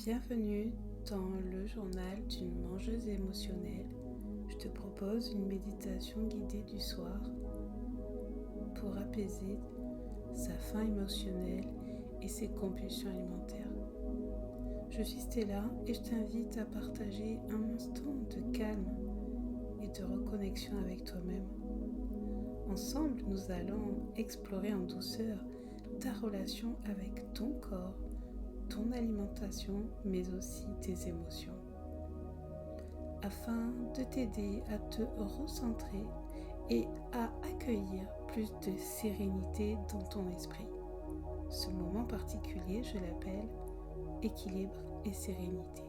Bienvenue dans le journal d'une mangeuse émotionnelle. Je te propose une méditation guidée du soir pour apaiser sa faim émotionnelle et ses compulsions alimentaires. Je suis Stella et je t'invite à partager un instant de calme et de reconnexion avec toi-même. Ensemble, nous allons explorer en douceur ta relation avec ton corps, ton alimentation, mais aussi tes émotions, afin de t'aider à te recentrer et à accueillir plus de sérénité dans ton esprit. Ce moment particulier, je l'appelle équilibre et sérénité.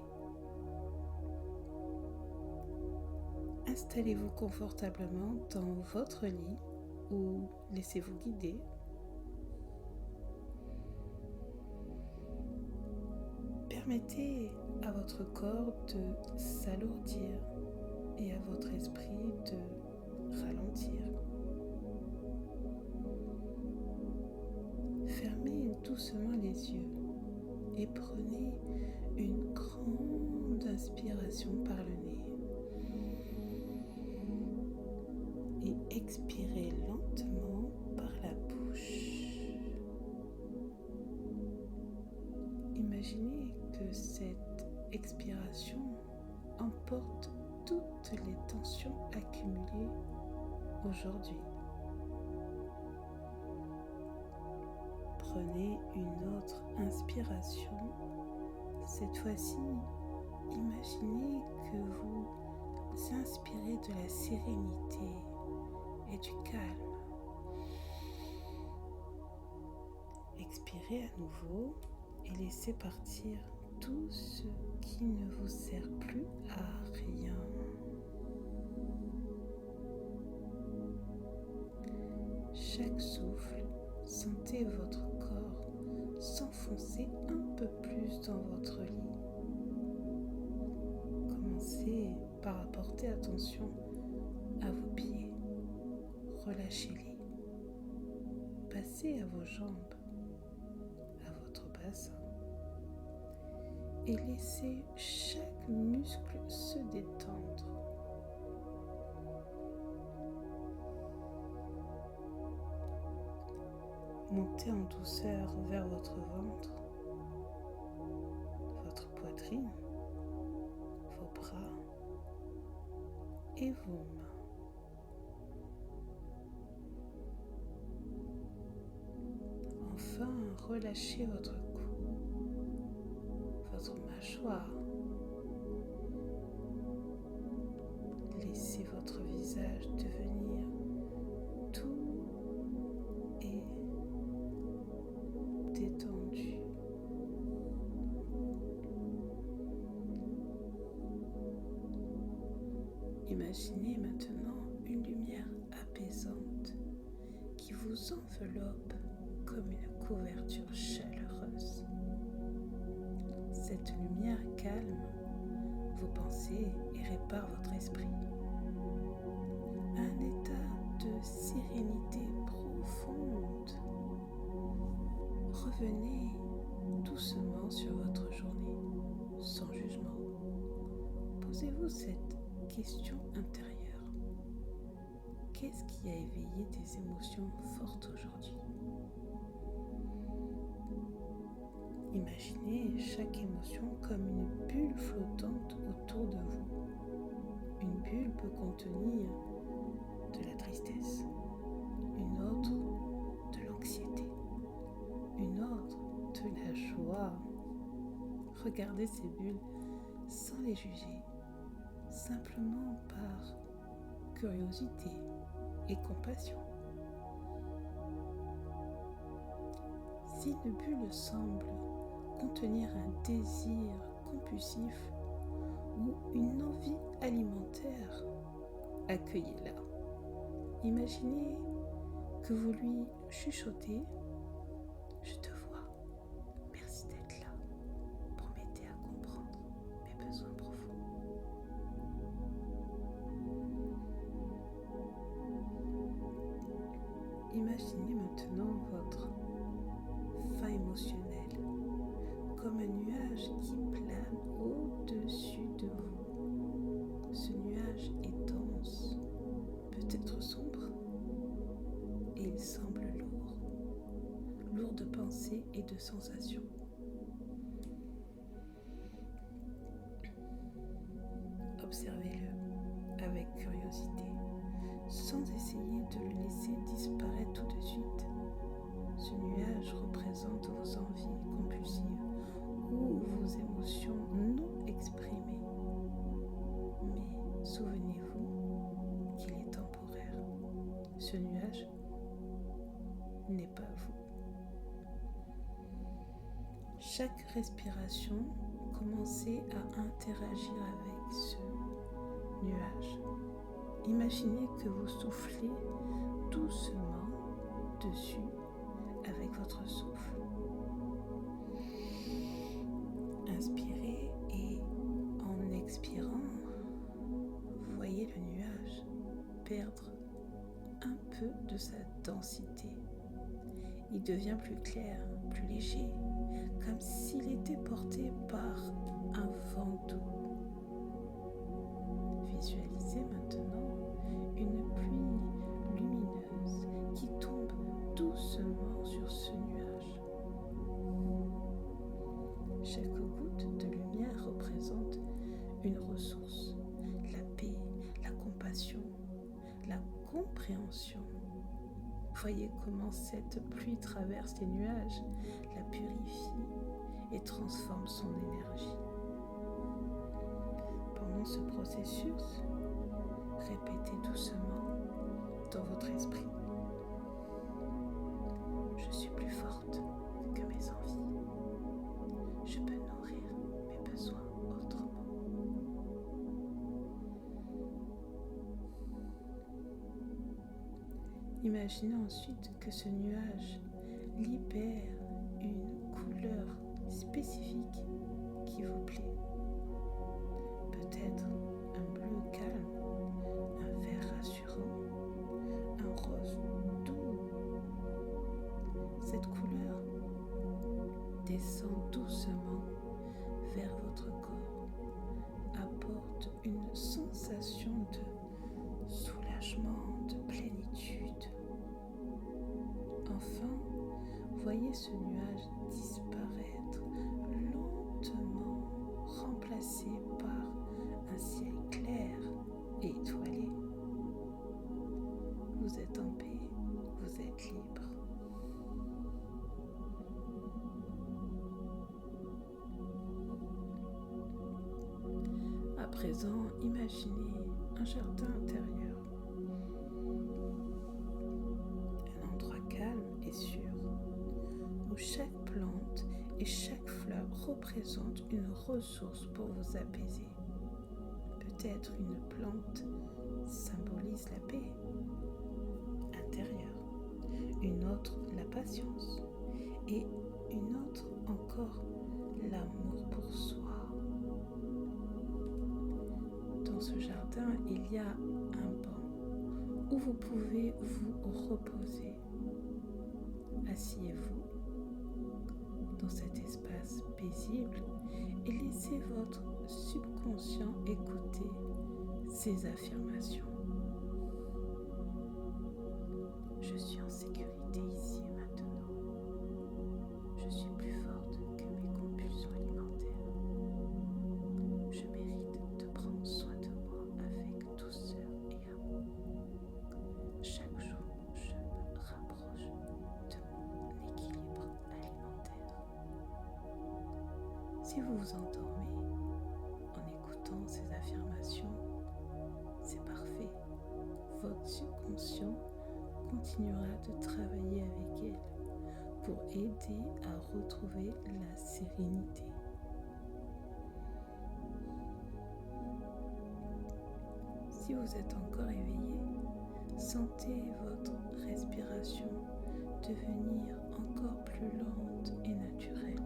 Installez-vous confortablement dans votre lit ou laissez-vous guider. Permettez à votre corps de s'alourdir et à votre esprit de ralentir. Fermez doucement les yeux et prenez une grande inspiration par le nez. Et expirez lentement par la bouche. Imaginez que cette expiration emporte toutes les tensions accumulées aujourd'hui. Prenez une autre inspiration. Cette fois-ci, imaginez que vous inspirez de la sérénité et du calme. Expirez à nouveau et laissez partir tout ce qui ne vous sert plus à rien. Chaque souffle, sentez votre corps s'enfoncer un peu plus dans votre lit. Commencez par apporter attention à vos pieds. Relâchez-les. Passez à vos jambes, à votre bassin et laissez chaque muscle se détendre. Montez en douceur vers votre ventre, votre poitrine, vos bras et vos mains. Enfin, relâchez votre cou, votre mâchoire. Laissez votre visage devenir tout et détendu. Imaginez maintenant une lumière apaisante qui vous enveloppe comme une couverture chaleureuse. Cette lumière calme vos pensées et répare votre esprit. Un état de sérénité profonde. Revenez doucement sur votre journée, sans jugement. Posez-vous cette question intérieure. Qu'est-ce qui a éveillé des émotions fortes aujourd'hui ? Imaginez chaque émotion comme une bulle flottante autour de vous. Une bulle peut contenir de la tristesse, une autre de l'anxiété, une autre de la joie. Regardez ces bulles sans les juger, simplement par curiosité et compassion. Si une bulle semble contenir un désir compulsif ou une envie alimentaire, accueillez-la. Imaginez que vous lui chuchotez « Je te vois, merci d'être là pour m'aider à comprendre mes besoins profonds. » Imaginez maintenant votre faim émotionnelle comme comme un nuage qui plane au-dessus de vous. Ce nuage est dense, peut-être sombre, et il semble lourd de pensées et de sensations. Observez-le avec curiosité, sans essayer de le laisser disparaître tout de suite. Ce nuage représente vos envies compulsives ou vos émotions non exprimées. Mais souvenez-vous qu'il est temporaire. Ce nuage n'est pas vous. Chaque respiration, commencez à interagir avec ce nuage. Imaginez que vous soufflez doucement dessus avec votre souffle. Inspirez et en expirant, voyez le nuage perdre un peu de sa densité. Il devient plus clair, plus léger, comme s'il était porté par un vent doux. Visualisez maintenant une pluie lumineuse qui tombe doucement sur ce nuage. Chaque goutte de lumière représente une ressource, la paix, la compassion, la compréhension. Voyez comment cette pluie traverse les nuages, la purifie et transforme son énergie. Pendant ce processus, répétez doucement dans votre esprit: je suis plus forte que mes envies. Je peux nourrir mes besoins autrement. Imaginez ensuite que ce nuage libère une couleur spécifique qui vous plaît. Peut-être un bleu calme, un vert rassurant, un rose doux. Cette couleur descend doucement vers votre corps, apporte une sensation de soulagement, de plénitude. Enfin, voyez ce nuage disparaître lentement, remplacé par un ciel clair et étoilé. Vous êtes en paix, vous êtes libre. À présent, imaginez un jardin intérieur, un endroit calme et sûr, où chaque plante et chaque fleur représente une ressource pour vous apaiser. Peut-être une plante symbolise la paix intérieure, une autre la patience et une autre encore l'amour pour soi. Dans ce jardin, il y a un banc où vous pouvez vous reposer. Asseyez-vous dans cet espace paisible et laissez votre subconscient écouter ces affirmations. Je suis en sécurité ici et maintenant. Je suis plus forte que mes compulsions alimentaires. Je mérite de prendre soin de moi avec douceur et amour. Chaque jour, je me rapproche de mon équilibre alimentaire. Si vous vous endormez en écoutant ces affirmations, c'est parfait. Votre subconscient continuera de travailler avec elle pour aider à retrouver la sérénité. Si vous êtes encore éveillé, sentez votre respiration devenir encore plus lente et naturelle.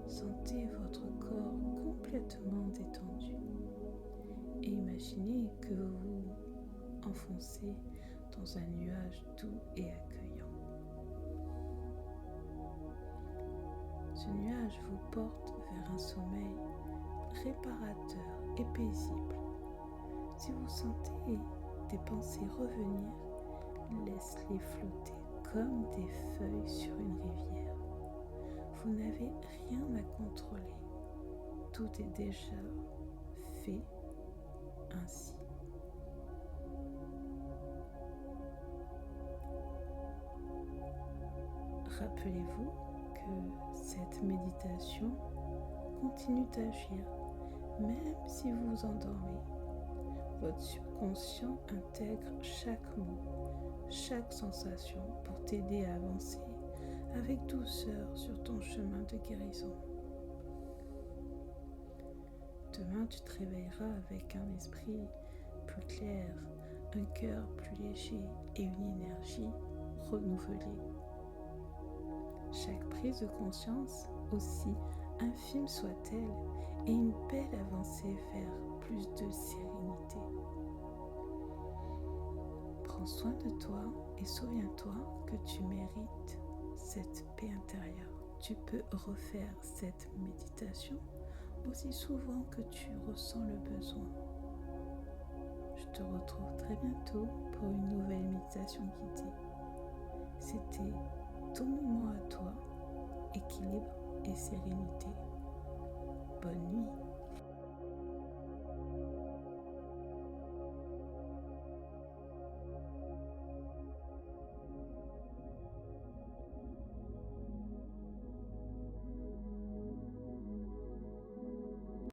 Sentez votre corps complètement détendu et imaginez que vous vous enfoncez dans un nuage doux et accueillant. Ce nuage vous porte vers un sommeil réparateur et paisible. Si vous sentez des pensées revenir, laisse-les flotter comme des feuilles sur une rivière. Vous n'avez rien à contrôler. Tout est déjà fait ainsi. Rappelez-vous que cette méditation continue d'agir même si vous vous endormez. Votre subconscient intègre chaque mot, chaque sensation pour t'aider à avancer avec douceur sur ton chemin de guérison. Demain, tu te réveilleras avec un esprit plus clair, un cœur plus léger et une énergie renouvelée. Chaque prise de conscience, aussi infime soit-elle, est une belle avancée vers plus de sérénité. Prends soin de toi et souviens-toi que tu mérites cette paix intérieure. Tu peux refaire cette méditation aussi souvent que tu ressens le besoin. Je te retrouve très bientôt pour une nouvelle méditation guidée. C'était ton moment à toi, équilibre et sérénité. Bonne nuit.